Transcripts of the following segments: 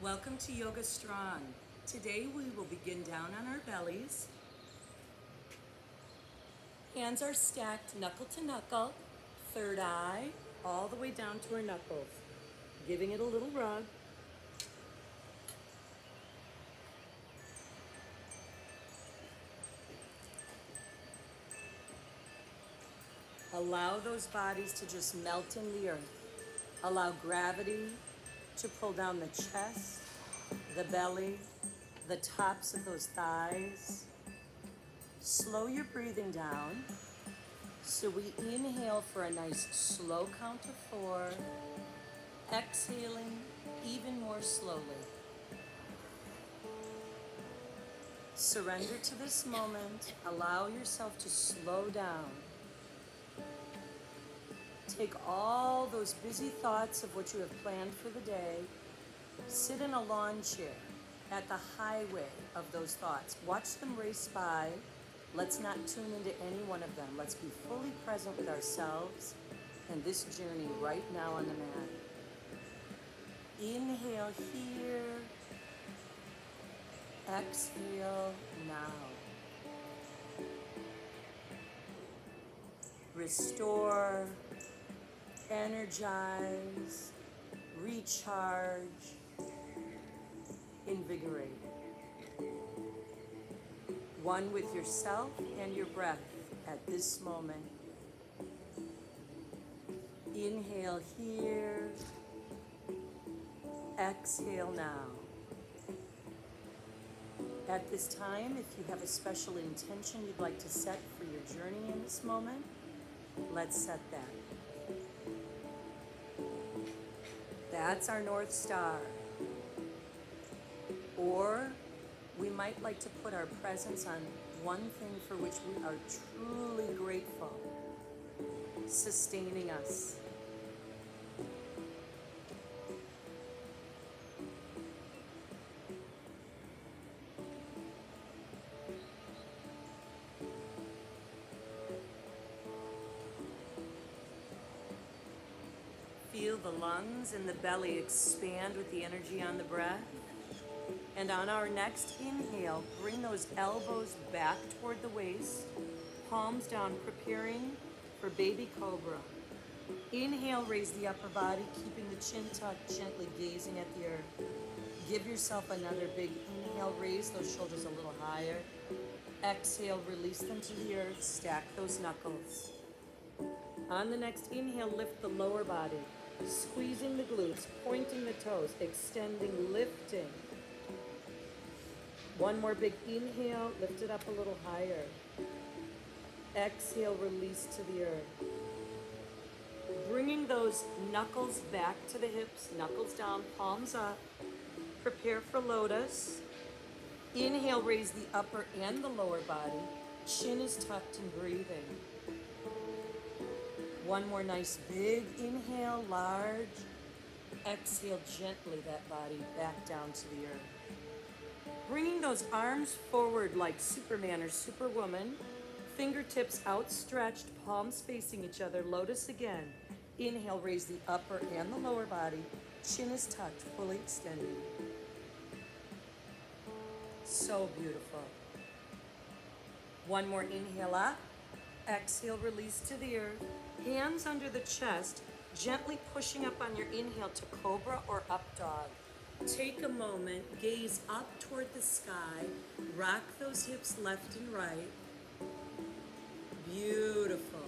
Welcome to Yoga Strong. Today we will begin down on our bellies. Hands are stacked knuckle to knuckle, third eye, all the way down to our knuckles. Giving it a little rub. Allow those bodies to just melt in the earth. Allow gravity to pull down the chest, the belly, the tops of those thighs. Slow your breathing down. So we inhale for a nice slow count of 4, exhaling even more slowly. Surrender to this moment. Allow yourself to slow down. Take all those busy thoughts of what you have planned for the day. Sit in a lawn chair at the highway of those thoughts. Watch them race by. Let's not tune into any one of them. Let's be fully present with ourselves and this journey right now on the mat. Inhale here. Exhale now. Restore, energize, recharge, invigorate. One with yourself and your breath at this moment. Inhale here. Exhale now. At this time, if you have a special intention you'd like to set for your journey in this moment, let's set that. That's our North Star. Or we might like to put our presence on one thing for which we are truly grateful, sustaining us. Feel the lungs and the belly expand with the energy on the breath. And on our next inhale, bring those elbows back toward the waist, palms down, preparing for baby cobra. Inhale, raise the upper body, keeping the chin tucked, gently gazing at the earth. Give yourself another big inhale, raise those shoulders a little higher. Exhale, release them to the earth, stack those knuckles. On the next inhale, lift the lower body, squeezing the glutes, pointing the toes, extending, lifting. One more big inhale, lift it up a little higher. Exhale, release to the earth. Bringing those knuckles back to the hips, knuckles down, palms up. Prepare for lotus. Inhale, raise the upper and the lower body. Chin is tucked and breathing. One more nice big inhale, large. Exhale gently that body back down to the earth. Bringing those arms forward like Superman or Superwoman. Fingertips outstretched, palms facing each other. Lotus again. Inhale, raise the upper and the lower body. Chin is tucked, fully extended. So beautiful. One more inhale up. Exhale, release to the earth. Hands under the chest, gently pushing up on your inhale to cobra or up dog. Take a moment, gaze up toward the sky, rock those hips left and right. Beautiful.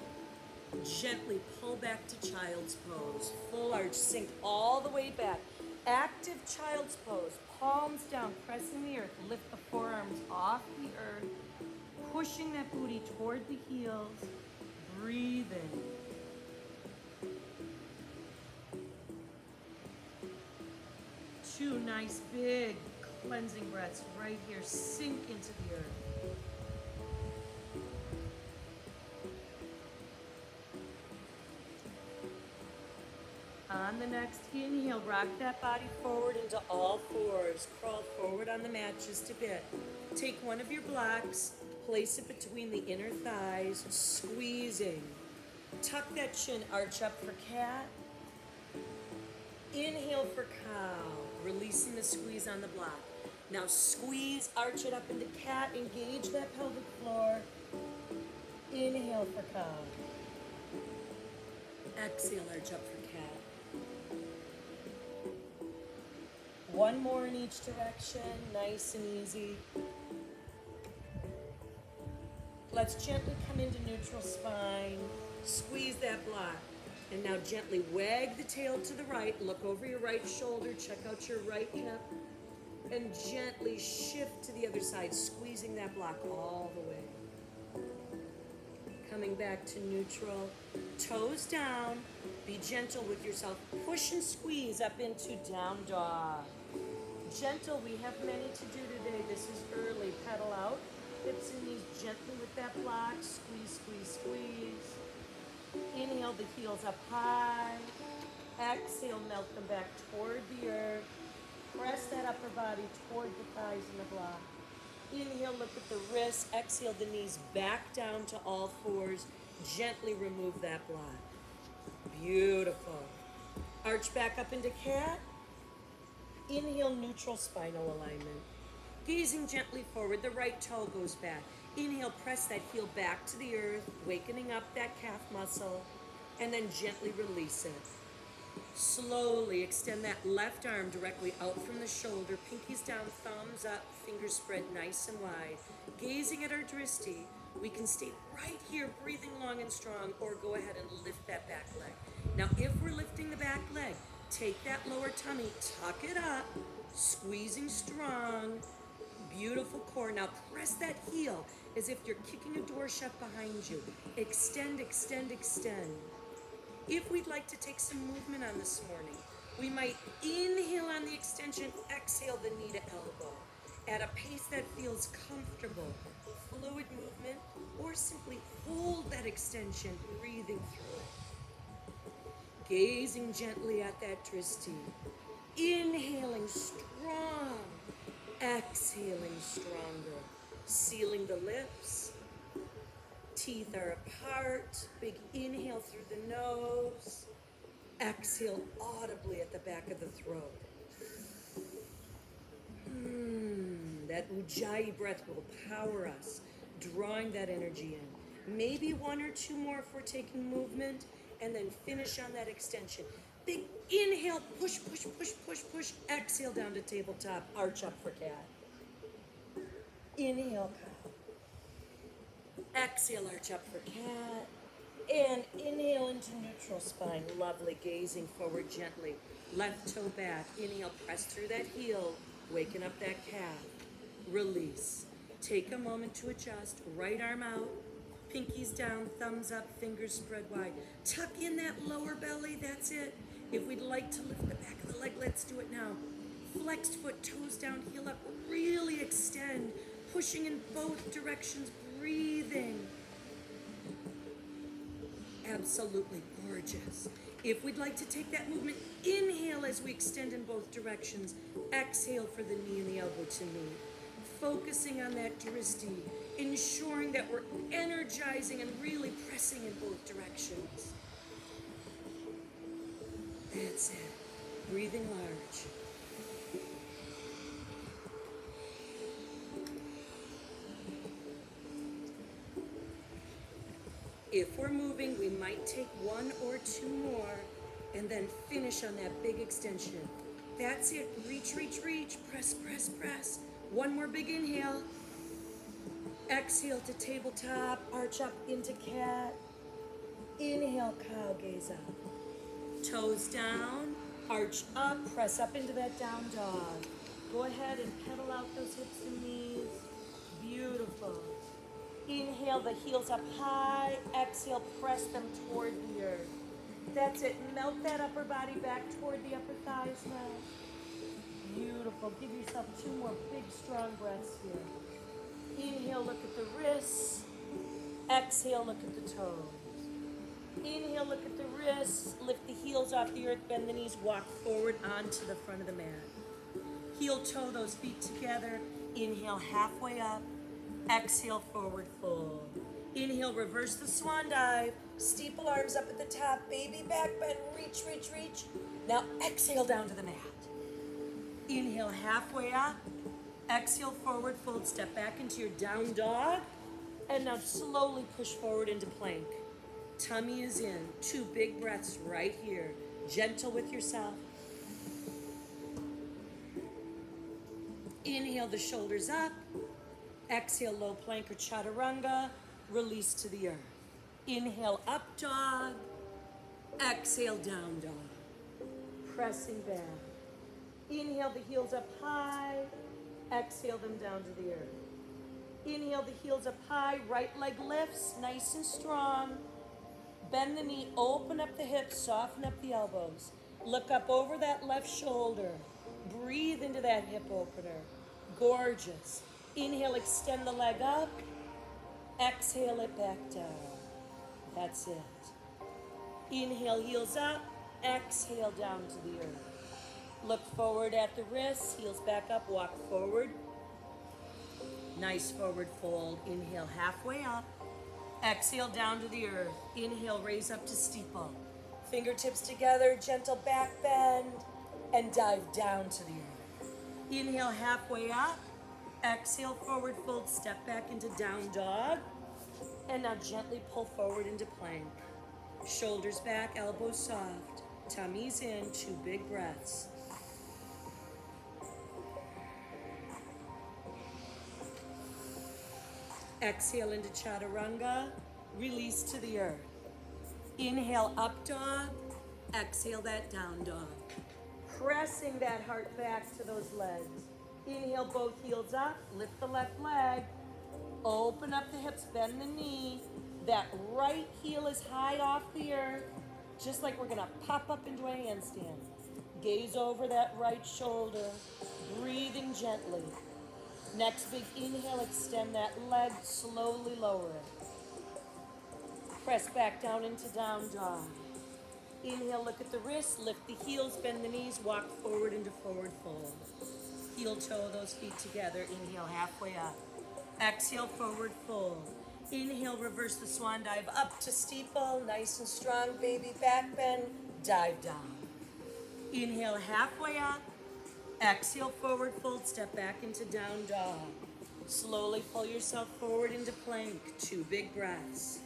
Gently pull back to child's pose. Full arch, sink all the way back. Active child's pose, palms down, pressing the earth. Lift the forearms off the earth, pushing that booty toward the heels. Breathing. Two nice big cleansing breaths right here. Sink into the earth. On the next inhale, rock that body forward into all fours. Crawl forward on the mat just a bit. Take one of your blocks, place it between the inner thighs, squeezing. Tuck that chin, arch up for cat. Inhale for cow. Release releasing the squeeze on the block. Now squeeze, arch it up into cat, engage that pelvic floor. Inhale for cow. Exhale, arch up for cat. One more in each direction, nice and easy. Let's gently come into neutral spine, squeeze that block, and now gently wag the tail to the right, look over your right shoulder, check out your right hip, and gently shift to the other side, squeezing that block all the way. Coming back to neutral, toes down, be gentle with yourself, push and squeeze up into down dog. Gentle, we have many to do today, this is early, pedal out, hips and knees gently with that block, squeeze, squeeze, squeeze. Inhale the heels up high, exhale, melt them back toward the earth, press that upper body toward the thighs in the block. Inhale, look at the wrists. Exhale, the knees back down to all fours. Gently remove that block. Beautiful. Arch back up into cat. Inhale, neutral spinal alignment. Gazing gently forward, the right toe goes back. Inhale, press that heel back to the earth, wakening up that calf muscle, and then gently release it. Slowly extend that left arm directly out from the shoulder, pinkies down, thumbs up, fingers spread nice and wide. Gazing at our drishti, we can stay right here, breathing long and strong, or go ahead and lift that back leg. Now, if we're lifting the back leg, take that lower tummy, tuck it up, squeezing strong, beautiful core. Now, press that heel as if you're kicking a door shut behind you. Extend, extend, extend. If we'd like to take some movement on this morning, we might inhale on the extension, exhale the knee to elbow at a pace that feels comfortable, fluid movement, or simply hold that extension, breathing through it. Gazing gently at that drishti, inhaling strong, exhaling stronger, sealing the lips. Teeth are apart. Big inhale through the nose. Exhale audibly at the back of the throat. That Ujjayi breath will power us, drawing that energy in. Maybe one or two more if we're taking movement, and then finish on that extension. Big inhale, push, push, push, push, push. Exhale down to tabletop, arch up for cat. Inhale, cow. Exhale, arch up for cat. And inhale into neutral spine. Lovely, gazing forward gently. Left toe back. Inhale, press through that heel, waking up that calf. Release. Take a moment to adjust. Right arm out. Pinkies down, thumbs up, fingers spread wide. Tuck in that lower belly, that's it. If we'd like to lift the back of the leg, let's do it now. Flexed foot, toes down, heel up. Really extend. Pushing in both directions, breathing. Absolutely gorgeous. If we'd like to take that movement, inhale as we extend in both directions. Exhale for the knee and the elbow to meet. Focusing on that drishti, ensuring that we're energizing and really pressing in both directions. That's it. Breathing large. If we're moving, we might take one or two more and then finish on that big extension. That's it. Reach, reach, reach. Press, press, press. One more big inhale. Exhale to tabletop. Arch up into cat. Inhale, cow, gaze up. Toes down. Arch up. Press up into that down dog. Go ahead and pedal out those hips and knees. Beautiful. Inhale, the heels up high. Exhale, press them toward the earth. That's it. Melt that upper body back toward the upper thighs now. Beautiful. Give yourself two more big, strong breaths here. Inhale, look at the wrists. Exhale, look at the toes. Inhale, look at the wrists. Lift the heels off the earth, bend the knees, walk forward onto the front of the mat. Heel toe those feet together. Inhale, halfway up. Exhale, forward fold. Inhale, reverse the swan dive. Steeple arms up at the top. Baby back bend. Reach, reach, reach. Now exhale down to the mat. Inhale, halfway up. Exhale, forward fold. Step back into your down dog. And now slowly push forward into plank. Tummy is in. 2 big breaths right here. Gentle with yourself. Inhale the shoulders up. Exhale, low plank or chaturanga. Release to the earth. Inhale, up dog. Exhale, down dog. Pressing back. Inhale the heels up high. Exhale them down to the earth. Inhale the heels up high. Right leg lifts, nice and strong. Bend the knee, open up the hips, soften up the elbows. Look up over that left shoulder. Breathe into that hip opener. Gorgeous. Inhale, extend the leg up. Exhale it back down. That's it. Inhale, heels up. Exhale down to the earth. Look forward at the wrists, heels back up, walk forward. Nice forward fold. Inhale, halfway up. Exhale down to the earth. Inhale, raise up to steeple. Fingertips together, gentle back bend, and dive down to the earth. Inhale, halfway up. Exhale, forward fold, step back into down dog. And now gently pull forward into plank. Shoulders back, elbows soft. Tummy's in, 2 big breaths. Exhale into chaturanga. Release to the earth. Inhale, up dog. Exhale that down dog. Pressing that heart back to those legs. Inhale, both heels up. Lift the left leg. Open up the hips, bend the knee. That right heel is high off the earth. Just like we're gonna pop up into a handstand. Gaze over that right shoulder. Breathing gently. Next big inhale, extend that leg, slowly lower it. Press back down into down dog. Inhale, look at the wrists, lift the heels, bend the knees, walk forward into forward fold. Heel toe those feet together. Inhale, halfway up. Exhale, forward fold. Inhale, reverse the swan dive up to steeple. Nice and strong, baby back bend. Dive down. Inhale, halfway up. Exhale, forward fold. Step back into down dog. Slowly pull yourself forward into plank. 2 big breaths.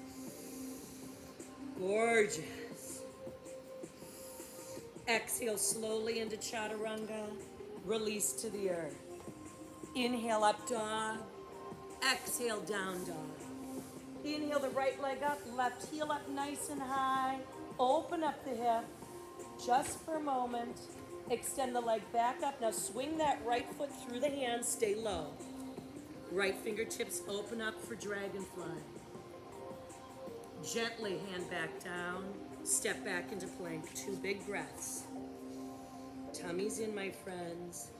Gorgeous. Exhale slowly into chaturanga. Release to the earth. Inhale, up dog. Exhale, down dog. Inhale the right leg up, left heel up nice and high. Open up the hip just for a moment. Extend the leg back up. Now swing that right foot through the hands. Stay low. Right fingertips open up for dragonfly. Gently hand back down. Step back into plank. 2 big breaths. Tummy's in, my friends.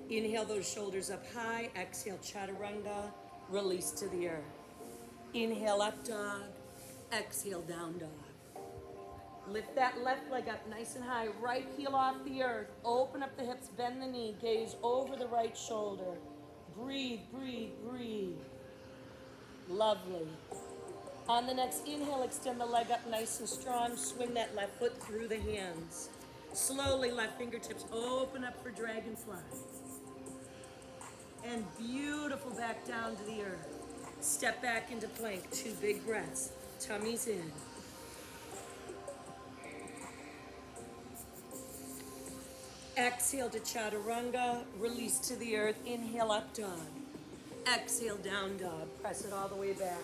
Inhale those shoulders up high. Exhale, chaturanga. Release to the earth. Inhale, up dog. Exhale, down dog. Lift that left leg up nice and high. Right heel off the earth. Open up the hips, bend the knee. Gaze over the right shoulder. Breathe, breathe, breathe. Lovely. On the next inhale, extend the leg up nice and strong. Swing that left foot through the hands. Slowly, left fingertips open up for dragonfly. And beautiful back down to the earth. Step back into plank. 2 big breaths. Tummy's in. Exhale to chaturanga. Release to the earth. Inhale, up dog. Exhale, down dog. Press it all the way back.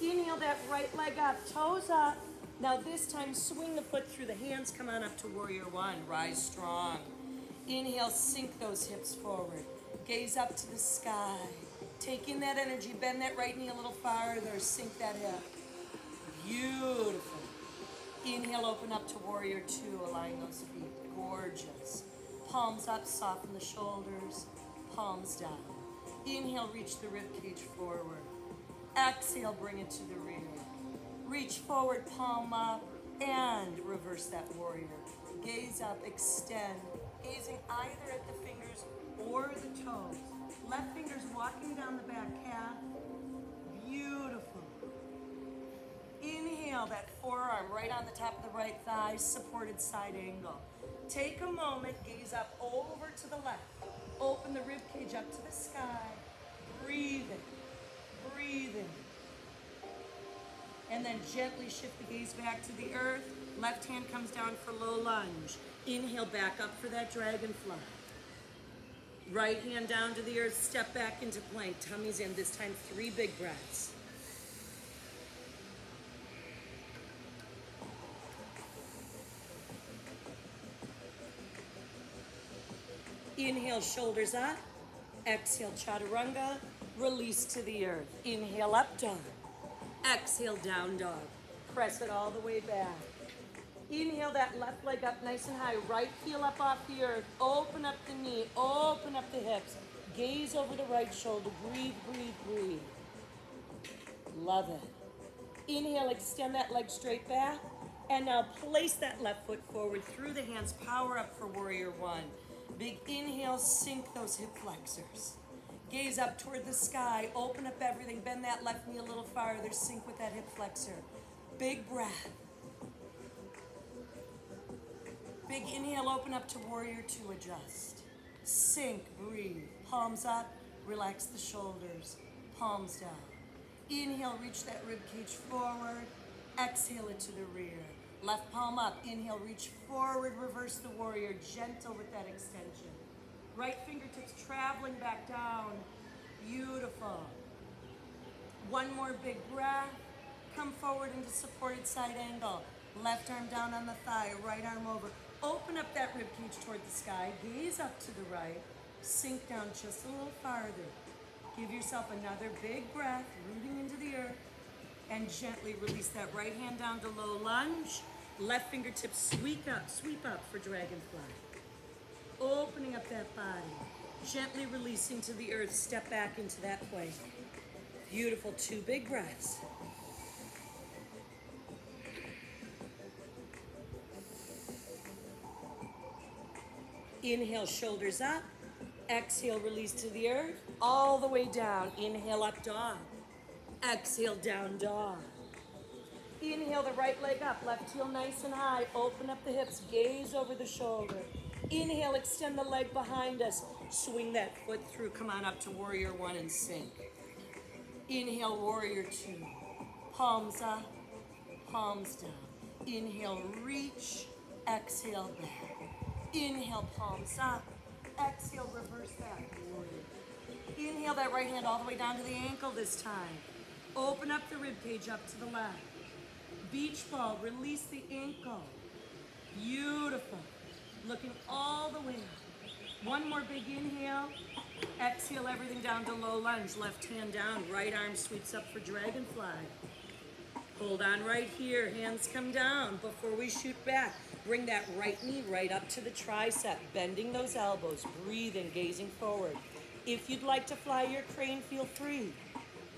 Inhale that right leg up. Toes up. Now this time, swing the foot through the hands. Come on up to warrior 1. Rise strong. Inhale, sink those hips forward. Gaze up to the sky. Take in that energy. Bend that right knee a little farther. Sink that hip. Beautiful. Inhale, open up to warrior 2. Align those feet. Gorgeous. Palms up, soften the shoulders. Palms down. Inhale, reach the ribcage forward. Exhale, bring it to the rear. Reach forward, palm up, and reverse that warrior. Gaze up, extend, gazing either at the fingers or the toes. Left fingers walking down the back calf. Beautiful. Inhale, that forearm right on the top of the right thigh, supported side angle. Take a moment, gaze up over to the left. Open the rib cage up to the sky. Breathe in, breathe in. And then gently shift the gaze back to the earth. Left hand comes down for low lunge. Inhale, back up for that dragonfly. Right hand down to the earth, step back into plank. Tummy's in, this time 3 big breaths. Inhale, shoulders up. Exhale, chaturanga. Release to the earth. Inhale, up dog. Exhale, down dog. Press it all the way back. Inhale that left leg up nice and high. Right heel up off the earth. Open up the knee. Open up the hips. Gaze over the right shoulder. Breathe, breathe, breathe. Love it. Inhale, extend that leg straight back. And now place that left foot forward through the hands. Power up for warrior one. Big inhale, sink those hip flexors. Gaze up toward the sky, open up everything, bend that left knee a little farther, sink with that hip flexor. Big breath. Big inhale, open up to warrior two, adjust. Sink, breathe, palms up, relax the shoulders, palms down. Inhale, reach that rib cage forward, exhale it to the rear. Left palm up, inhale, reach forward, reverse the warrior, gentle with that extension. Right fingertips traveling back down, beautiful. One more big breath, come forward into supported side angle. Left arm down on the thigh, right arm over. Open up that rib cage toward the sky, gaze up to the right, sink down just a little farther. Give yourself another big breath, rooting into the earth. And gently release that right hand down to low lunge. Left fingertips sweep up for dragonfly. Opening up that body. Gently releasing to the earth, step back into that plank. Beautiful, 2 big breaths. Inhale, shoulders up. Exhale, release to the earth. All the way down. Inhale, up dog. Exhale, down dog. Inhale the right leg up, left heel nice and high. Open up the hips, gaze over the shoulder. Inhale, extend the leg behind us. Swing that foot through, come on up to warrior one and sink. Inhale, warrior two. Palms up, palms down. Inhale, reach, exhale back. Inhale, palms up. Exhale, reverse that warrior. Inhale that right hand all the way down to the ankle this time. Open up the rib cage up to the left. Beach ball, release the ankle. Beautiful. Looking all the way up. One more big inhale. Exhale everything down to low lunge. Left hand down, right arm sweeps up for dragonfly. Hold on right here, hands come down. Before we shoot back, bring that right knee right up to the tricep, bending those elbows, breathing, gazing forward. If you'd like to fly your crane, feel free.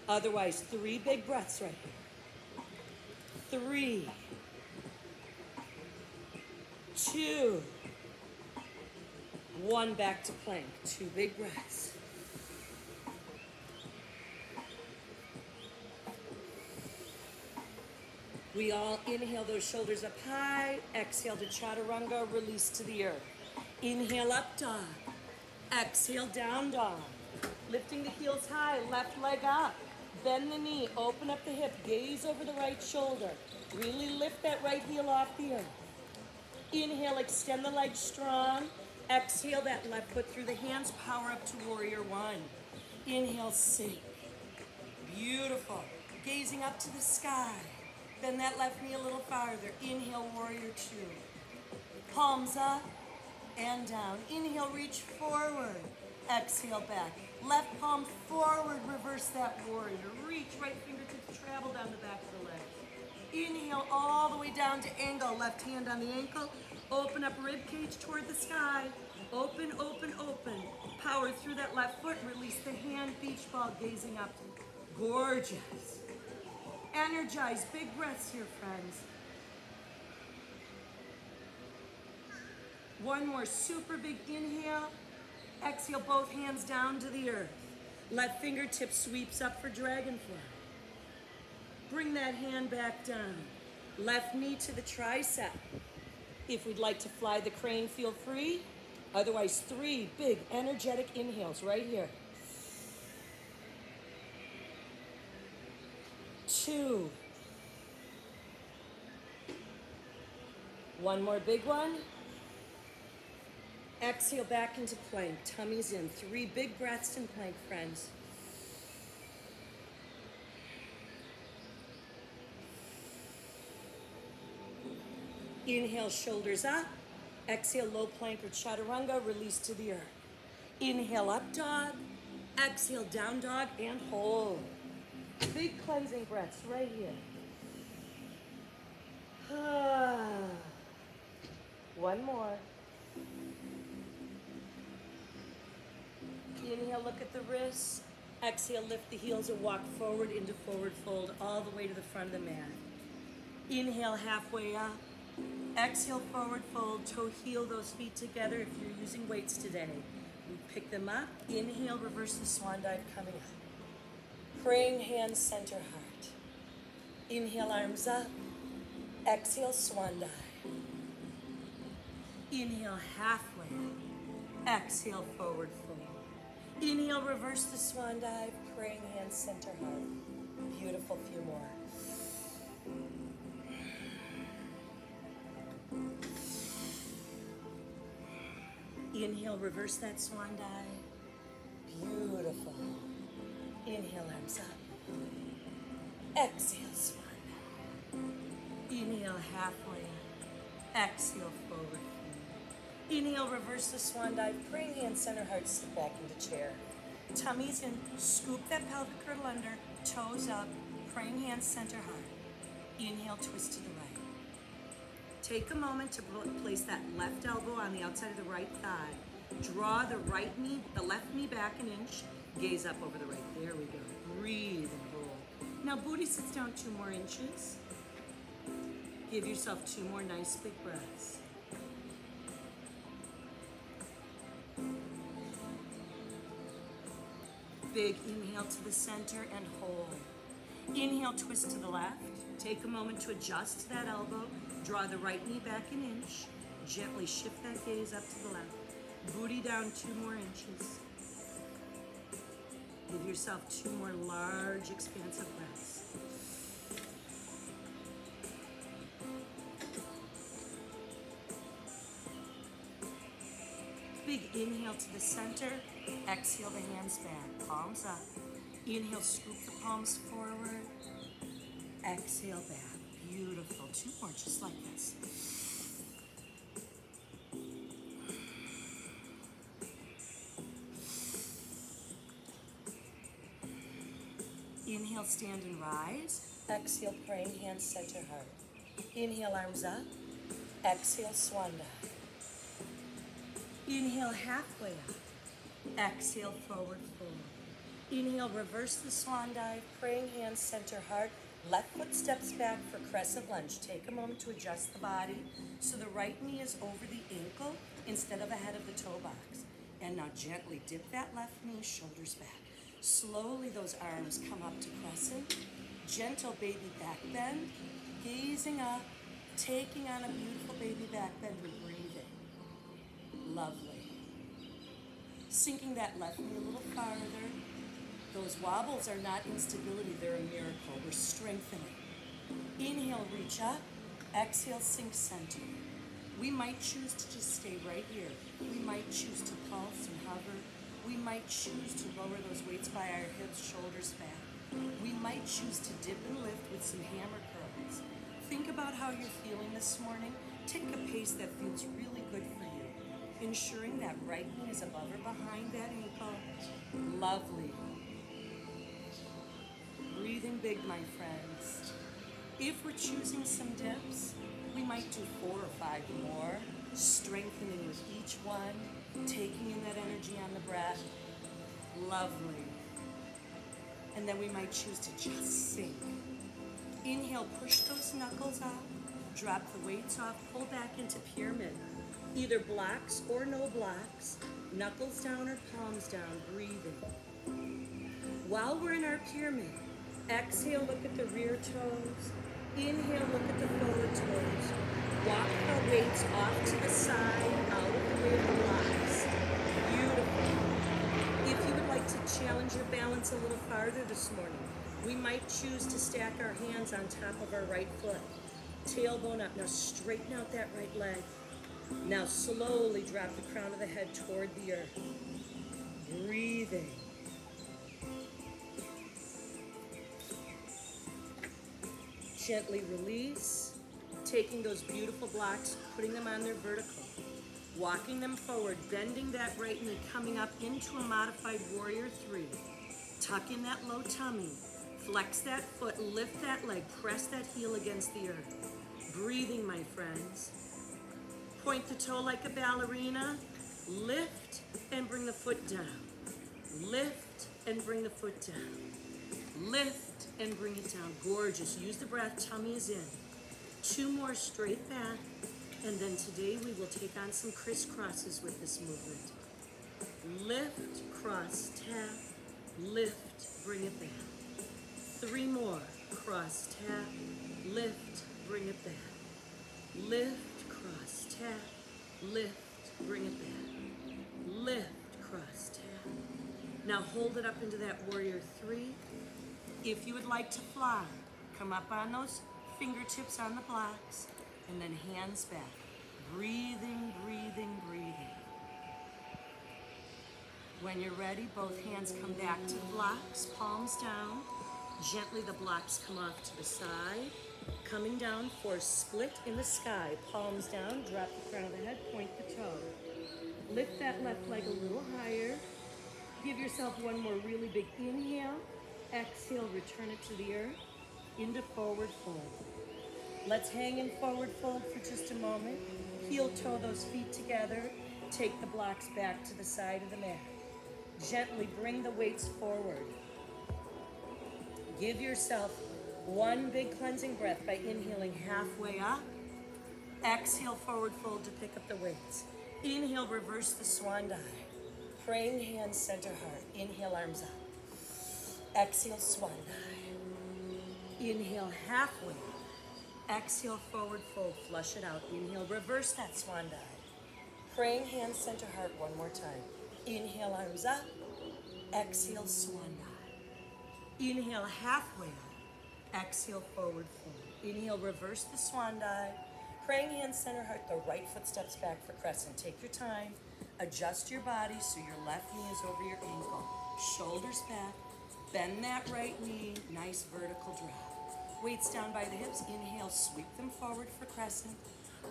Otherwise, 3 big breaths right here. 3, 2, 1, back to plank. 2 big breaths. We all inhale those shoulders up high, exhale to chaturanga, release to the earth. Inhale up dog, exhale down dog. Lifting the heels high, left leg up. Bend the knee, open up the hip, gaze over the right shoulder. Really lift that right heel off the earth. Inhale, extend the legs strong. Exhale that left foot through the hands, power up to warrior one. Inhale, sink. Beautiful. Gazing up to the sky. Bend that left knee a little farther. Inhale, warrior two. Palms up and down. Inhale, reach forward. Exhale back. Left palm forward, reverse that warrior. Reach, right fingertips travel down the back of the leg. Inhale all the way down to angle. Left hand on the ankle. Open up rib cage toward the sky. Open, open, open. Power through that left foot. Release the hand, beach ball, gazing up. Gorgeous. Energize, big breaths here, friends. One more super big inhale. Exhale, both hands down to the earth. Left fingertip sweeps up for dragonfly. Bring that hand back down. Left knee to the tricep. If we'd like to fly the crane, feel free. Otherwise, 3 big energetic inhales right here. 2. 1 more big one. Exhale back into plank, tummies in. 3 big breaths in plank, friends. Inhale, shoulders up. Exhale, low plank or chaturanga, release to the earth. Inhale, up dog. Exhale, down dog, and hold. Big cleansing breaths right here. 1 more. Inhale, look at the wrists. Exhale, lift the heels and walk forward into forward fold all the way to the front of the mat. Inhale, halfway up. Exhale, forward fold. Toe heel those feet together if you're using weights today. We pick them up. Inhale, reverse the swan dive coming up. Praying hands, center heart. Inhale, arms up. Exhale, swan dive. Inhale, halfway up. Exhale, forward fold. Inhale, reverse the swan dive. Praying hands, center heart. Beautiful, few more. Inhale, reverse that swan dive. Beautiful. Inhale, arms up. Exhale, swan dive. Inhale, halfway up. Exhale, forward. Inhale, reverse the swan dive. Praying hands, center heart, sit back into chair. Tummies in, scoop that pelvic girdle under, toes up. Praying hands, center heart. Inhale, twist to the right. Take a moment to place that left elbow on the outside of the right thigh. Draw the right knee, the left knee back an inch. Gaze up over the right. There we go. Breathe and roll. Now booty sits down 2 more inches. Give yourself 2 more nice big breaths. Big inhale to the center and hold. Inhale, twist to the left. Take a moment to adjust that elbow. Draw the right knee back an inch. Gently shift that gaze up to the left. Booty down 2 more inches. Give yourself 2 more large, expansive breaths. Big inhale to the center. Exhale the hands back, palms up. Inhale, scoop the palms forward. Exhale back. Beautiful. 2 more, just like this. Inhale, stand and rise. Exhale, praying hands, center heart. Inhale, arms up. Exhale, swan dive. Inhale, halfway up. Exhale, forward fold. Inhale, reverse the swan dive. Praying hands, center heart. Left foot steps back for crescent lunge. Take a moment to adjust the body so the right knee is over the ankle instead of ahead of the toe box. And now gently dip that left knee, shoulders back. Slowly those arms come up to crescent. Gentle baby back bend. Gazing up, taking on a beautiful baby back bend and breathing. Lovely. Sinking that left knee a little farther. Those wobbles are not instability, they're a miracle. We're strengthening. Inhale, reach up. Exhale, sink center. We might choose to just stay right here. We might choose to pulse and hover. We might choose to lower those weights by our hips, shoulders back. We might choose to dip and lift with some hammer curls. Think about how you're feeling this morning. Take a pace that feels really good for you. Ensuring that right knee is above or behind that ankle. Lovely. Breathing big, my friends. If we're choosing some dips, we might do 4 or 5 more, strengthening with each one, taking in that energy on the breath. Lovely. And then we might choose to just sink. Inhale, push those knuckles up, drop the weights off, pull back into pyramid. Either blocks or no blocks, knuckles down or palms down, breathing. While we're in our pyramid, exhale, look at the rear toes. Inhale, look at the forward toes. Walk the weights off to the side, out of the way of the blocks. Beautiful. If you would like to challenge your balance a little farther this morning, we might choose to stack our hands on top of our right foot. Tailbone up. Now straighten out that right leg. Now slowly drop the crown of the head toward the earth. Breathing. Gently release, taking those beautiful blocks, putting them on their vertical, walking them forward, bending that right knee, coming up into a modified warrior 3. Tuck in that low tummy, flex that foot, lift that leg, press that heel against the earth. Breathing, my friends. Point the toe like a ballerina, lift and bring the foot down. Lift and bring the foot down. Lift and bring it down. Gorgeous. Use the breath. Tummy is in. 2 more straight back. And then today we will take on some crisscrosses with this movement. Lift, cross, tap. Lift, bring it back. 3 more. Cross, tap. Lift, bring it back. Lift, cross, tap. Lift, bring it back. Lift, cross, tap. Now hold it up into that warrior 3. If you would like to fly, come up on those fingertips on the blocks, and then hands back. Breathing, breathing, breathing. When you're ready, both hands come back to the blocks, palms down. Gently the blocks come off to the side. Coming down for split in the sky. Palms down, drop the crown of the head, point the toe. Lift that left leg a little higher. Give yourself one more really big inhale. Exhale, return it to the earth, into forward fold. Let's hang in forward fold for just a moment. Heel toe those feet together. Take the blocks back to the side of the mat. Gently bring the weights forward. Give yourself one big cleansing breath by inhaling halfway up. Exhale, forward fold to pick up the weights. Inhale, reverse the swan dive. Praying hands, center heart. Inhale, arms up. Exhale, swan dive. Inhale, halfway. Exhale, forward fold, flush it out. Inhale, reverse that swan dive. Praying hands, center heart, one more time. Inhale, arms up. Exhale, swan dive. Inhale, halfway up. Exhale, forward fold. Inhale, reverse the swan dive. Praying hands, center heart, the right foot steps back for crescent. Take your time. Adjust your body so your left knee is over your ankle. Shoulders back. Bend that right knee, nice vertical drop. Weights down by the hips, inhale, sweep them forward for crescent.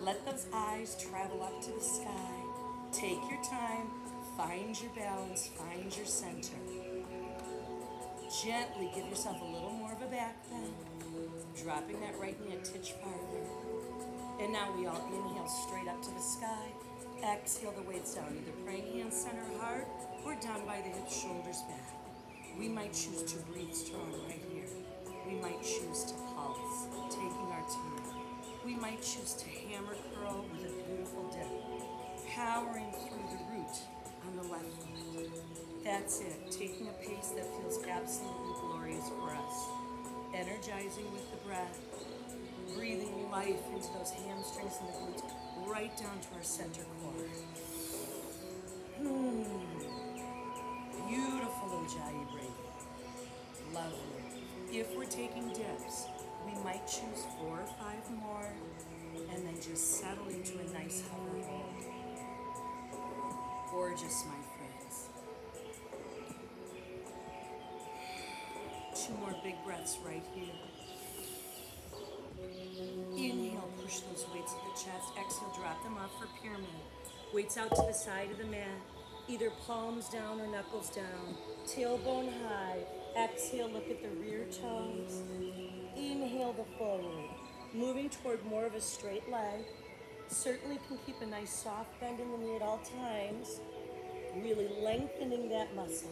Let those eyes travel up to the sky. Take your time, find your balance, find your center. Gently give yourself a little more of a back bend. Dropping that right knee a titch farther. And now we all inhale straight up to the sky. Exhale the weights down, either praying hands, center heart, or down by the hips, shoulders back. We might choose to breathe strong right here. We might choose to pulse, taking our time. We might choose to hammer curl with a beautiful dip, powering through the root on the left foot. That's it, taking a pace that feels absolutely glorious for us. Energizing with the breath, breathing life into those hamstrings and the glutes, right down to our center core. Beautiful Ujjayi breathing. Lovely. If we're taking dips, we might choose 4 or 5 more and then just settle into a nice hover hold. Gorgeous, my friends. 2 more big breaths right here. Inhale, push those weights to the chest. Exhale, drop them off for pyramid. Weights out to the side of the mat. Either palms down or knuckles down. Tailbone high. Exhale, look at the rear toes. Inhale the forward. Moving toward more of a straight leg. Certainly can keep a nice soft bend in the knee at all times. Really lengthening that muscle.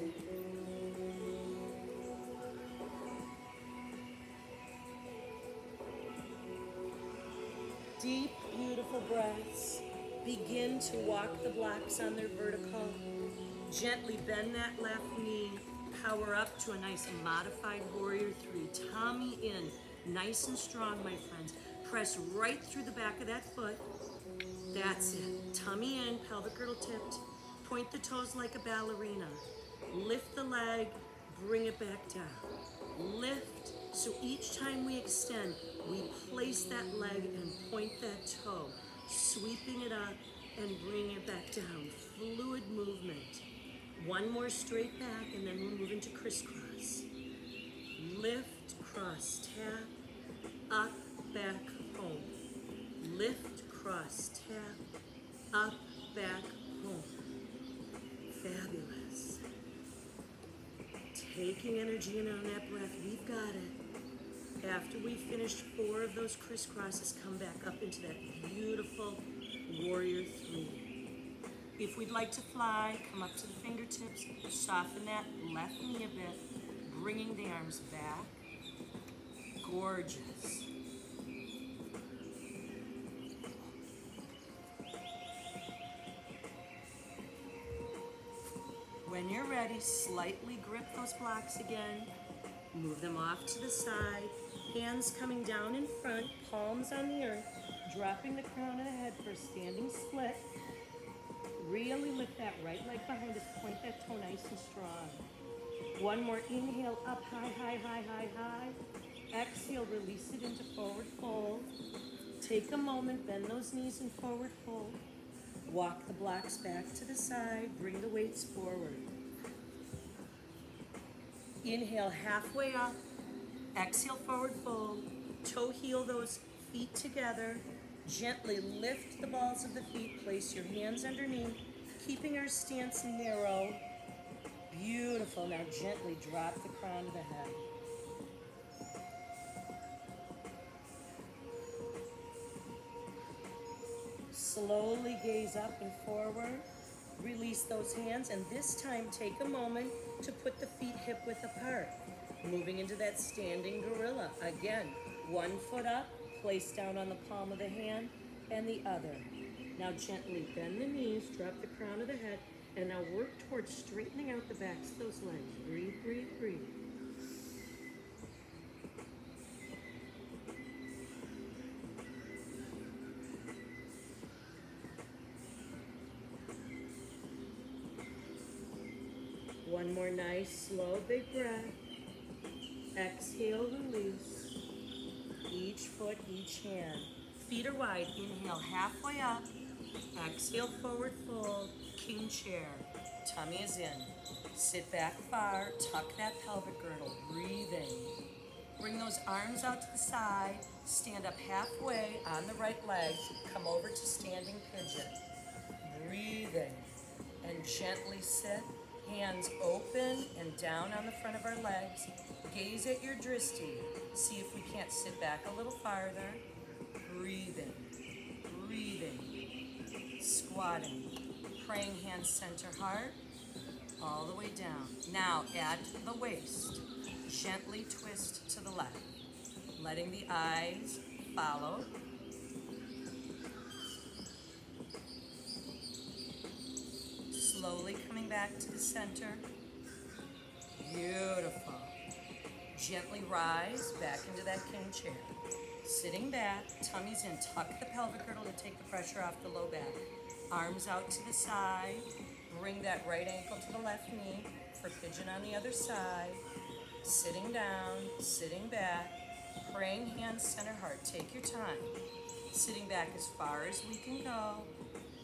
Deep, beautiful breaths. Begin to walk the blocks on their vertical. Gently bend that left knee. Power up to a nice modified warrior 3. Tummy in. Nice and strong, my friends. Press right through the back of that foot. That's it. Tummy in, pelvic girdle tipped. Point the toes like a ballerina. Lift the leg, bring it back down. Lift. So each time we extend, we place that leg and point that toe, sweeping it up and bringing it back down. Fluid movement. One more straight back, and then we'll move into crisscross. Lift, cross, tap, up, back, home. Lift, cross, tap, up, back, home. Fabulous. Taking energy in on that breath, we've got it. After we finish 4 of those crisscrosses, come back up into that beautiful warrior 3. If we'd like to fly, come up to the fingertips, soften that left knee a bit, bringing the arms back. Gorgeous. When you're ready, slightly grip those blocks again. Move them off to the side. Hands coming down in front, palms on the earth, dropping the crown of the head for a standing split. Really lift that right leg behind us, point that toe nice and strong. One more inhale, up high, high, high, high, high. Exhale, release it into forward fold. Take a moment, bend those knees in forward fold. Walk the blocks back to the side, bring the weights forward. Inhale, halfway up. Exhale, forward fold. Toe heel those feet together. Gently lift the balls of the feet, place your hands underneath, keeping our stance narrow. Beautiful. Now gently drop the crown of the head. Slowly gaze up and forward. Release those hands, and this time take a moment to put the feet hip-width apart. Moving into that standing gorilla. Again, one foot up, place down on the palm of the hand, and the other. Now gently bend the knees, drop the crown of the head, and now work towards straightening out the backs of those legs. Breathe, breathe, breathe. One more nice, slow, big breath. Exhale, release. Each foot, each hand. Feet are wide. Inhale, halfway up. Exhale, forward fold. King chair. Tummy is in. Sit back far. Tuck that pelvic girdle. Breathing. Bring those arms out to the side. Stand up halfway on the right leg. Come over to standing pigeon. Breathing. And gently sit. Hands open and down on the front of our legs. Gaze at your drishti. See if we can't sit back a little farther. Breathing, breathing, squatting. Praying hands center heart, all the way down. Now add the waist. Gently twist to the left. Letting the eyes follow. Slowly coming back to the center. Beautiful. Gently rise back into that king chair. Sitting back, tummy's in. Tuck the pelvic girdle to take the pressure off the low back. Arms out to the side. Bring that right ankle to the left knee for pigeon on the other side. Sitting down, sitting back. Praying hands center heart. Take your time. Sitting back as far as we can go.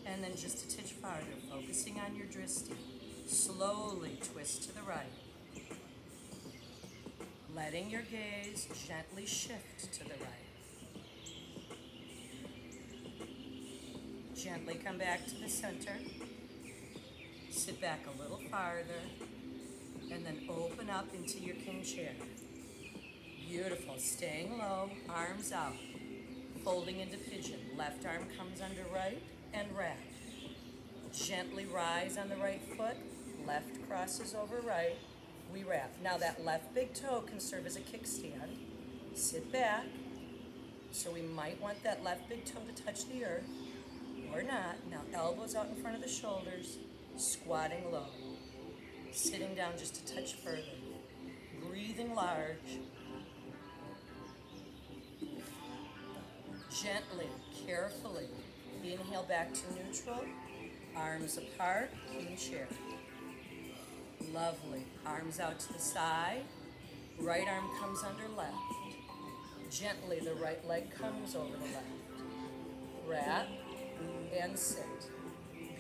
And then just a titch farther, focusing on your drishti. Slowly twist to the right. Letting your gaze gently shift to the right. Gently come back to the center. Sit back a little farther. And then open up into your king chair. Beautiful. Staying low, arms out. Folding into pigeon. Left arm comes under right. And wrap. Gently rise on the right foot. Left crosses over right. We wrap. Now that left big toe can serve as a kickstand. Sit back. So we might want that left big toe to touch the earth. Or not. Now elbows out in front of the shoulders. Squatting low. Sitting down just a touch further. Breathing large. Gently, carefully, inhale back to neutral, arms apart, king chair. Lovely, arms out to the side, right arm comes under left. Gently, the right leg comes over the left. Wrap and sit.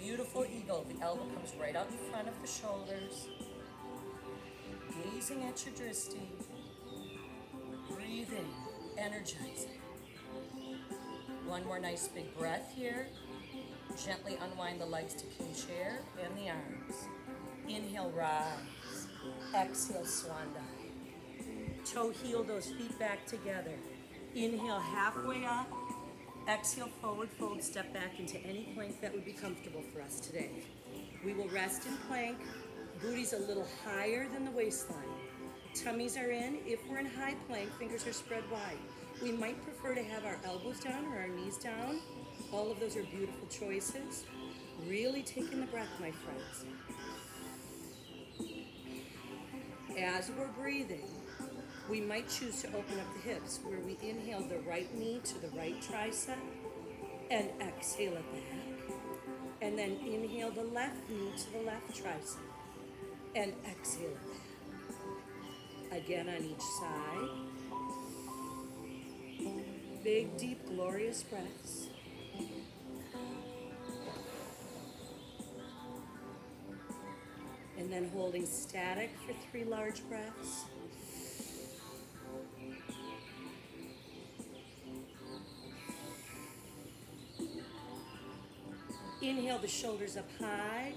Beautiful eagle, the elbow comes right out in front of the shoulders. Gazing at your drishti. Breathing, energizing. One more nice big breath here. Gently unwind the legs to king chair and the arms. Inhale, rise. Exhale, swan dive. Toe heel those feet back together. Inhale, halfway up. Exhale, forward fold, step back into any plank that would be comfortable for us today. We will rest in plank. Booty's a little higher than the waistline. Tummies are in. If we're in high plank, fingers are spread wide. We might prefer to have our elbows down or our knees down. All of those are beautiful choices. Really take in the breath, my friends. As we're breathing, we might choose to open up the hips where we inhale the right knee to the right tricep and exhale at the back. And then inhale the left knee to the left tricep and exhale at the back. Again on each side. Big, deep, glorious breaths. And then holding static for 3 large breaths. Inhale the shoulders up high.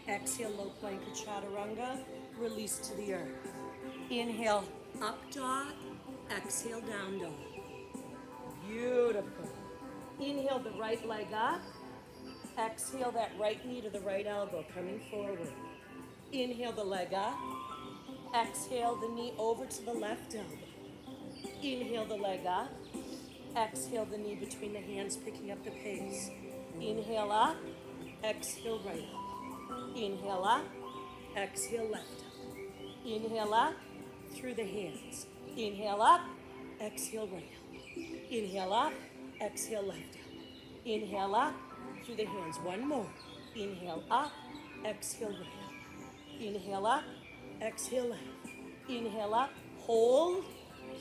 Exhale, low plank or chaturanga. Release to the earth. Inhale, up dog. Exhale, down dog. Beautiful. Inhale the right leg up. Exhale that right knee to the right elbow, coming forward. Inhale the leg up. Exhale the knee over to the left elbow. Inhale the leg up. Exhale the knee between the hands, picking up the pace. Inhale up. Exhale right up. Inhale up. Exhale left up. Inhale up through the hands. Inhale up. Exhale right up. Inhale up. Exhale left up. Inhale up through the hands. One more. Inhale up. Exhale right up. Inhale up. Exhale left. Inhale up. Hold.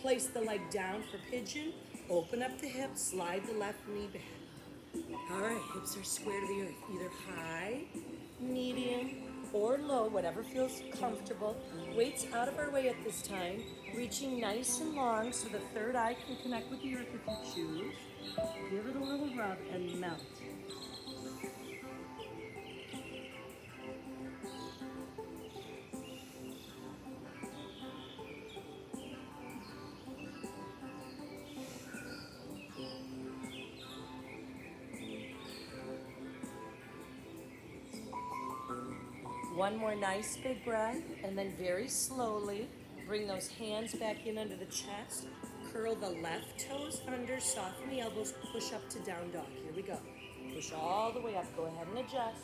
Place the leg down for pigeon. Open up the hips. Slide the left knee back. All right, hips are square to the earth. Either high, medium, or low, whatever feels comfortable. Weights out of our way at this time. Reaching nice and long so the third eye can connect with the earth if you choose. Give it a little rub and melt. One more nice big breath, and then very slowly bring those hands back in under the chest. Curl the left toes under, soften the elbows, push up to down dog. Here we go. Push all the way up. Go ahead and adjust,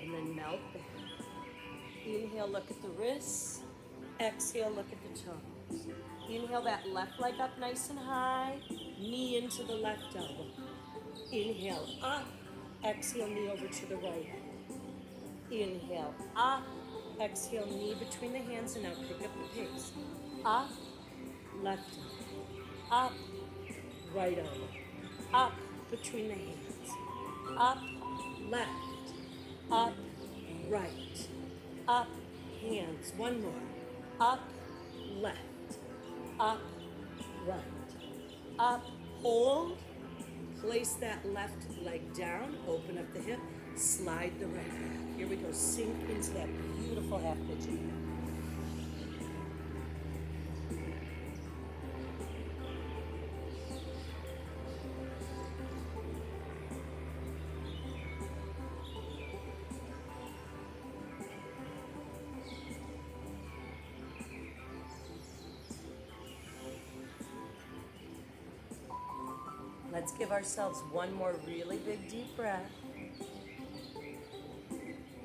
and then melt back. Inhale, look at the wrists. Exhale, look at the toes. Inhale that left leg up nice and high. Knee into the left elbow. Inhale, up. Exhale, knee over to the right. Inhale, up. Exhale, knee between the hands, and now pick up the pace. Up, left elbow. Up, right elbow. Up, between the hands. Up, left. Up, right. Up, hands. One more. Up, left. Up, right. Up, hold. Place that left leg down. Open up the hip. Slide the right back. Here we go. Sink into that beautiful half pigeon. Let's give ourselves one more really big deep breath.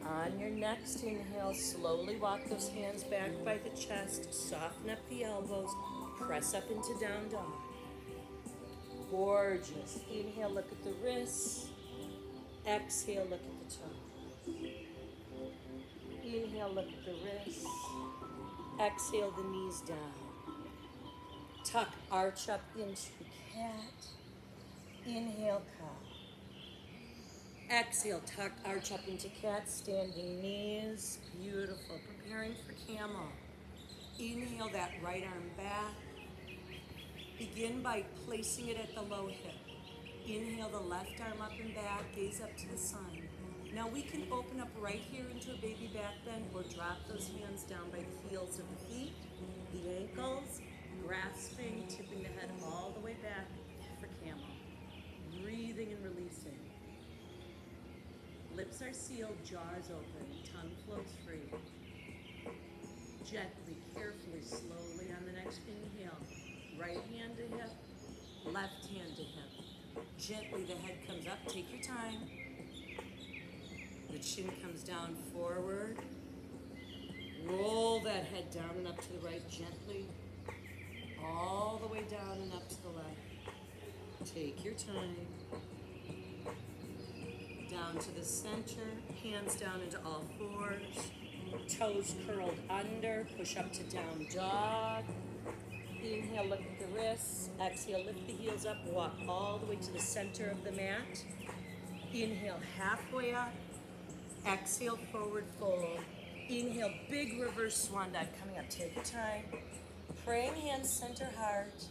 On your next inhale, slowly walk those hands back by the chest, soften up the elbows, press up into down dog. Gorgeous. Inhale, look at the wrists. Exhale, look at the toe. Inhale, look at the wrists. Exhale, the knees down. Tuck, arch up into cat. Inhale, cow. Exhale, tuck, arch up into cat, standing knees. Beautiful. Preparing for camel. Inhale that right arm back. Begin by placing it at the low hip. Inhale the left arm up and back, gaze up to the sun. Now we can open up right here into a baby back bend or drop those hands down by the heels of the feet, the ankles, grasping, tipping the head all the way back for camel. Breathing and releasing. Lips are sealed, jaws open, tongue flows free. Gently, carefully, slowly on the next inhale. Right hand to hip, left hand to hip. Gently the head comes up, take your time. The chin comes down forward. Roll that head down and up to the right gently. All the way down and up to the left. Take your time. Down to the center, hands down into all fours. Toes curled under, push up to down dog. Inhale, look at the wrists. Exhale, lift the heels up, walk all the way to the center of the mat. Inhale, halfway up. Exhale, forward fold. Inhale, big reverse swan dive coming up. Take your time. Praying hands, center heart.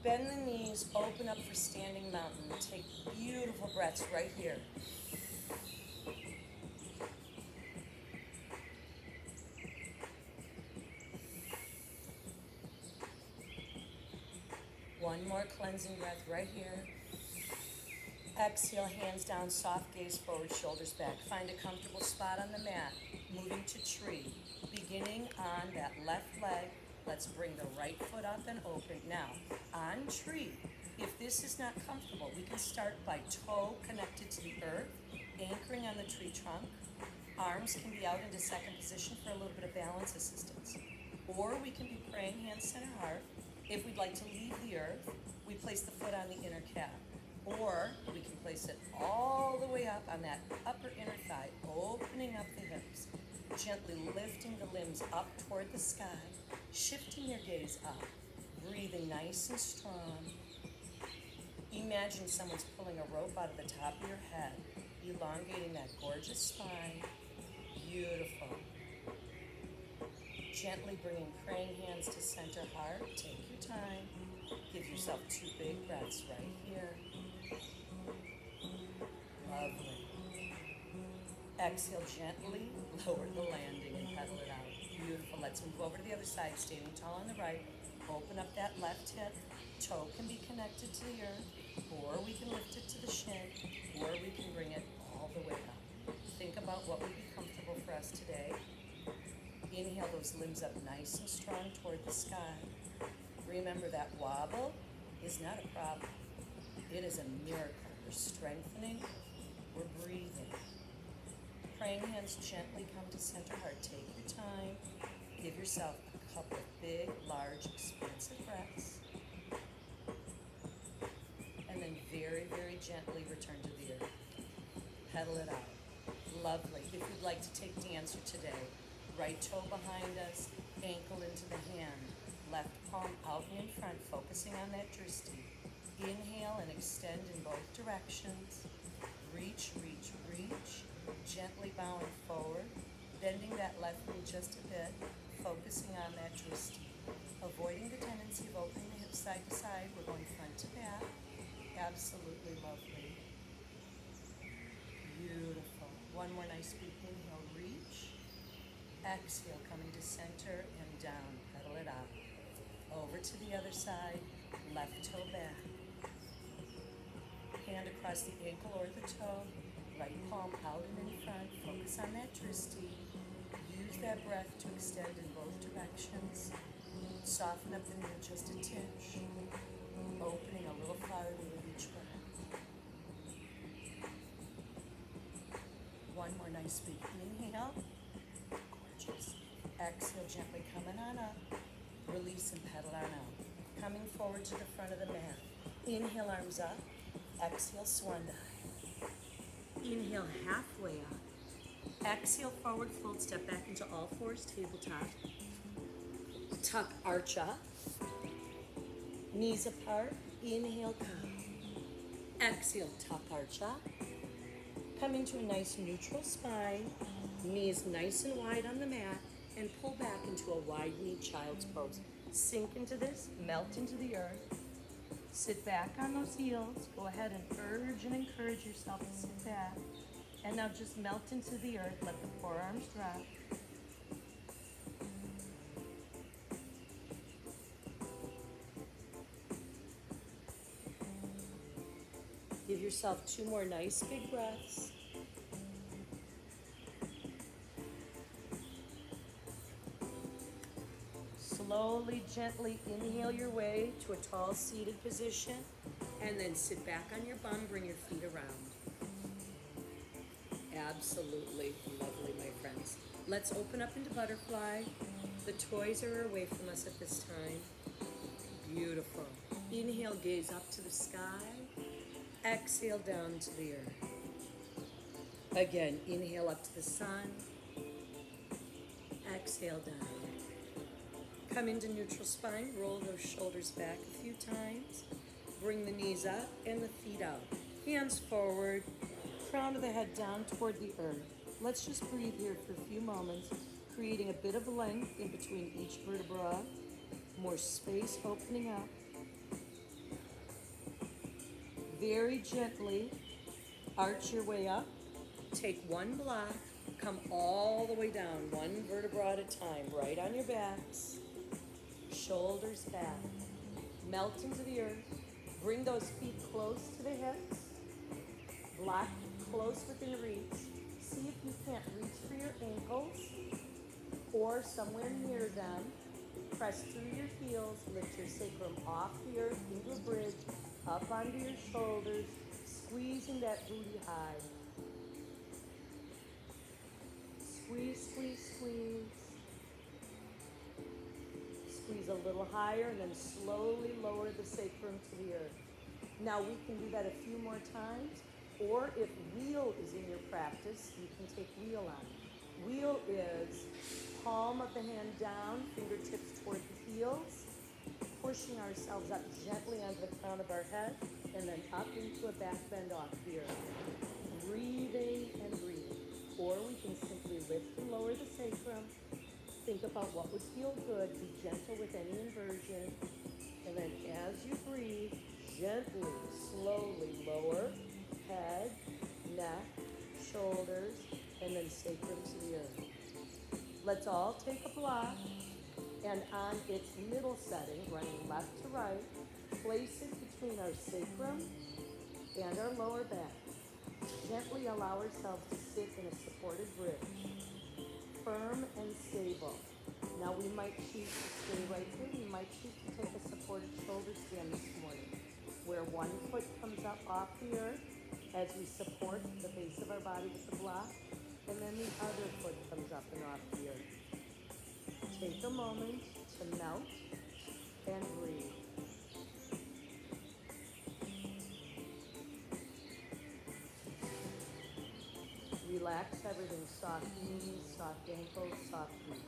Bend the knees, open up for standing mountain. Take beautiful breaths right here. One more cleansing breath right here. Exhale, hands down, soft gaze forward, shoulders back. Find a comfortable spot on the mat. Moving to tree. Beginning on that left leg. Let's bring the right foot up and open. Now, on tree, if this is not comfortable, we can start by toe connected to the earth, anchoring on the tree trunk. Arms can be out into second position for a little bit of balance assistance. Or we can be praying hands center heart. If we'd like to leave the earth, we place the foot on the inner calf. Or we can place it all the way up on that upper inner thigh, opening up the hips. Gently lifting the limbs up toward the sky, shifting your gaze up, breathing nice and strong. Imagine someone's pulling a rope out of the top of your head, elongating that gorgeous spine. Beautiful. Gently bringing praying hands to center heart. Take your time. Give yourself 2 big breaths right here. Lovely. Exhale gently, lower the landing and pedal it out. Beautiful. Let's move over to the other side, standing tall on the right. Open up that left hip. Toe can be connected to the earth, or we can lift it to the shin, or we can bring it all the way up. Think about what would be comfortable for us today. Inhale those limbs up nice and strong toward the sky. Remember that wobble is not a problem. It is a miracle. We're strengthening, we're breathing. Praying hands gently come to center heart. Take your time. Give yourself a couple of big, large, expansive breaths. And then very, very gently return to the earth. Pedal it out. Lovely. If you'd like to take Dancer today, right toe behind us, ankle into the hand, left palm out and in front, focusing on that drishti. Inhale and extend in both directions. Reach, reach, reach. Gently bowing forward, bending that left knee just a bit, focusing on that drishti. Avoiding the tendency of opening the hips side to side, we're going front to back. Absolutely lovely. Beautiful. One more nice big inhale, reach. Exhale, coming to center and down. Pedal it out. Over to the other side, left toe back. Hand across the ankle or the toe. Right palm out and in front. Focus on that drishti. Use that breath to extend in both directions. Soften up the knee just a tinge. Opening a little farther with each breath. One more nice big inhale. Gorgeous. Exhale, gently coming on up. Release and pedal on out. Coming forward to the front of the mat. Inhale, arms up. Exhale, swan dive. Inhale, halfway up. Exhale, forward fold, step back into all fours, tabletop. Tuck, arch up. Knees apart. Inhale, come. Exhale, tuck, arch up. Come into a nice neutral spine. Knees nice and wide on the mat. And pull back into a wide-kneed child's pose. Sink into this, melt into the earth. Sit back on those heels. Go ahead and urge and encourage yourself to sit back. And now just melt into the earth. Let the forearms drop. Give yourself 2 more nice big breaths. Slowly, gently inhale your way to a tall seated position, and then sit back on your bum, bring your feet around. Absolutely lovely, my friends. Let's open up into butterfly. The toys are away from us at this time. Beautiful. Inhale, gaze up to the sky. Exhale, down to the earth. Again, inhale up to the sun. Exhale, down. Come into neutral spine, roll those shoulders back a few times. Bring the knees up and the feet out. Hands forward, crown of the head down toward the earth. Let's just breathe here for a few moments, creating a bit of length in between each vertebra, more space opening up. Very gently, arch your way up. Take one block, come all the way down, one vertebra at a time, right on your backs. Shoulders back. Melt into the earth. Bring those feet close to the hips. Block close within reach. See if you can't reach for your ankles or somewhere near them. Press through your heels. Lift your sacrum off the earth into a bridge. Up onto your shoulders. Squeezing that booty high. Squeeze, squeeze, squeeze. Squeeze a little higher and then slowly lower the sacrum to the earth. Now we can do that a few more times, or if wheel is in your practice, you can take wheel on. Wheel is palm of the hand down, fingertips toward the heels, pushing ourselves up gently onto the crown of our head, and then up into a back bend off the earth. Breathing and breathing. Or we can simply lift and lower the sacrum. Think about what would feel good. Be gentle with any inversion. And then as you breathe, gently, slowly lower head, neck, shoulders, and then sacrum to the earth. Let's all take a block, and on its middle setting, running left to right, place it between our sacrum and our lower back. Gently allow ourselves to sit in a supported bridge. Firm and stable. Now we might choose to stay right here. We might choose to take a supported shoulder stand this morning, where one foot comes up off the earth as we support the base of our body with the block, and then the other foot comes up and off the earth. Take a moment to melt and breathe. Relax everything, soft knees, soft ankles, soft feet.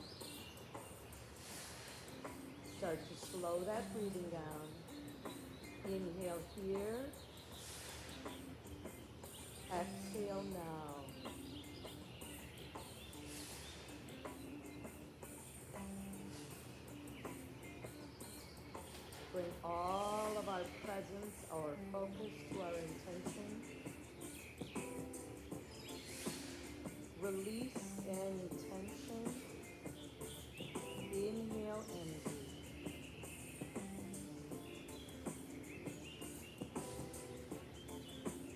Start to slow that breathing down. Inhale here. Exhale now. Bring all of our presence, our focus to our intention. Release any tension. Inhale and breathe.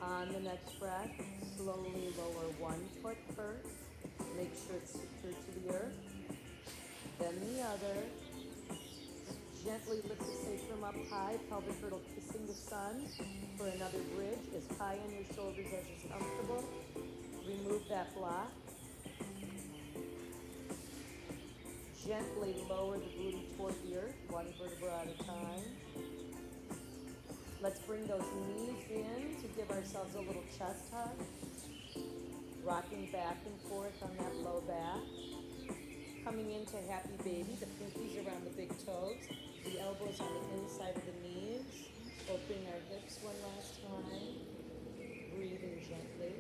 On the next breath, slowly lower one foot first. Make sure it's secure to the earth. Then the other. Gently lift the sacrum up high, pelvic girdle kissing the sun for another bridge, as high on your shoulders as is comfortable. Remove that block. Gently lower the booty toward the earth, one vertebra at a time. Let's bring those knees in to give ourselves a little chest hug. Rocking back and forth on that low back. Coming into happy baby, the pinkies around the big toes, the elbows on the inside of the knees. Opening our hips one last time. Breathing gently.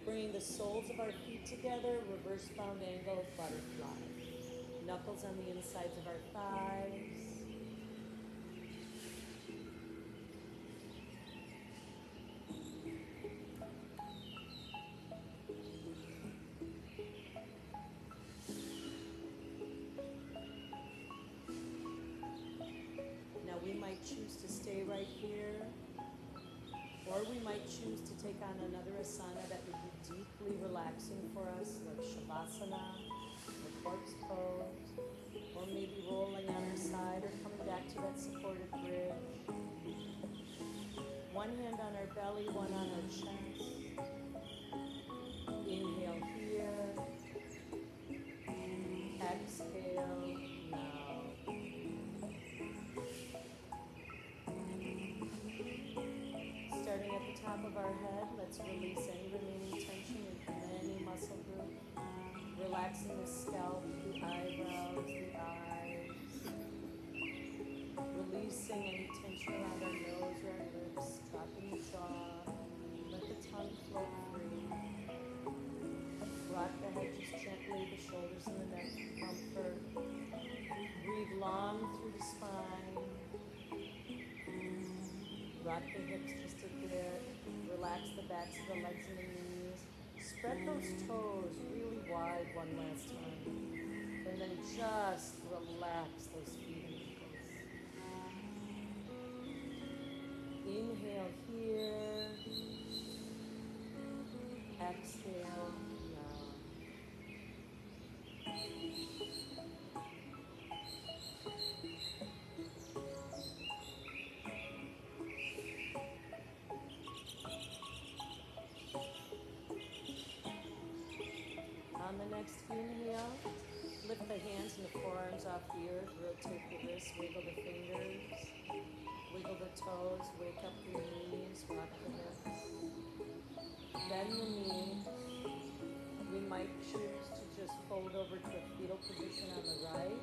Bringing the soles of our feet together, reverse bound angle, butterfly. Knuckles on the insides of our thighs. Now we might choose to stay right here, or we might choose to take on another asana that would be deeply relaxing for us, like Shavasana, or corpse pose, or maybe rolling on our side or coming back to that supported bridge. One hand on our belly, one on our chest. Inhale here. Exhale now. Starting at the top of our head, let's release any remaining tension in any muscle group. Relaxing the scalp, the eyebrows, the eyes. Releasing any tension around our nose or our lips. Dropping the jaw. Let the tongue flow free. Rock the head just gently, the shoulders and the neck comfort. Breathe long through the spine. Rock the hips just a bit. Relax the backs of the legs and the knees. Spread those toes really wide one last time. And then just relax those feet and ankles. Inhale here. Exhale now. On the next inhale, lift the hands and the forearms off the earth, rotate the wrists, wiggle the fingers, wiggle the toes, wake up the knees, rock the hips. Bend the knees. We might choose to just fold over to a fetal position on the right,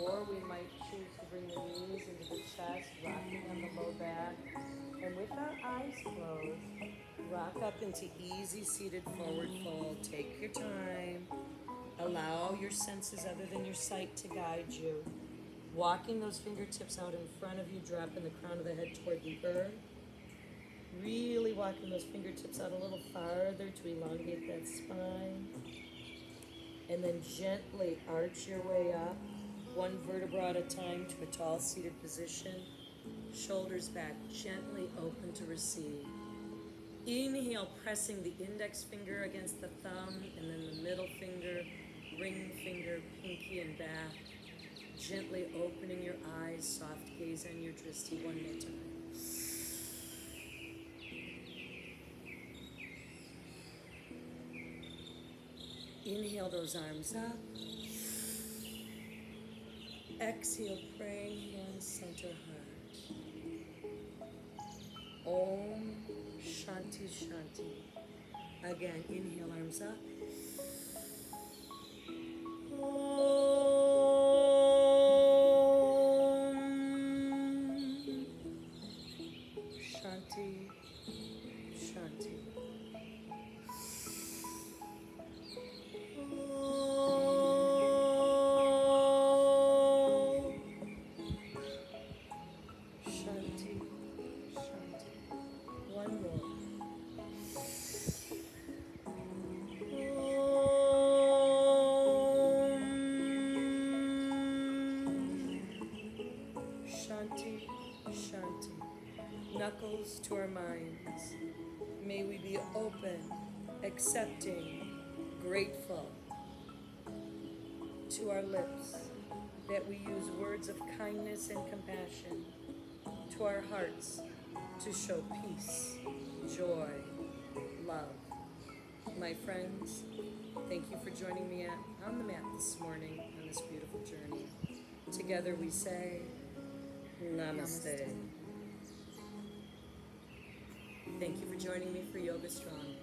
or we might choose to bring the knees into the chest, rocking on the low back, and with our eyes closed, rock up into easy seated forward fold. Take your time. Allow your senses other than your sight to guide you. Walking those fingertips out in front of you, dropping the crown of the head toward the earth. Really walking those fingertips out a little farther to elongate that spine. And then gently arch your way up, one vertebra at a time to a tall seated position. Shoulders back, gently open to receive. Inhale, pressing the index finger against the thumb, and then the middle finger, ring finger, pinky, and back. Gently opening your eyes, soft gaze on your drishti one more time. Inhale those arms up. Exhale, praying hands, center heart. Om Shanti Shanti. Again, inhale, arms up. Om Shanti Shanti. Shanti, Shanti. One more. Shanti, Shanti. Knuckles to our minds. May we be open, accepting, grateful. To our lips, that we use words of kindness and compassion. To our hearts, to show peace, joy, love. My friends, thank you for joining me on the mat this morning on this beautiful journey. Together we say, Namaste. Thank you for joining me for Yoga Strong.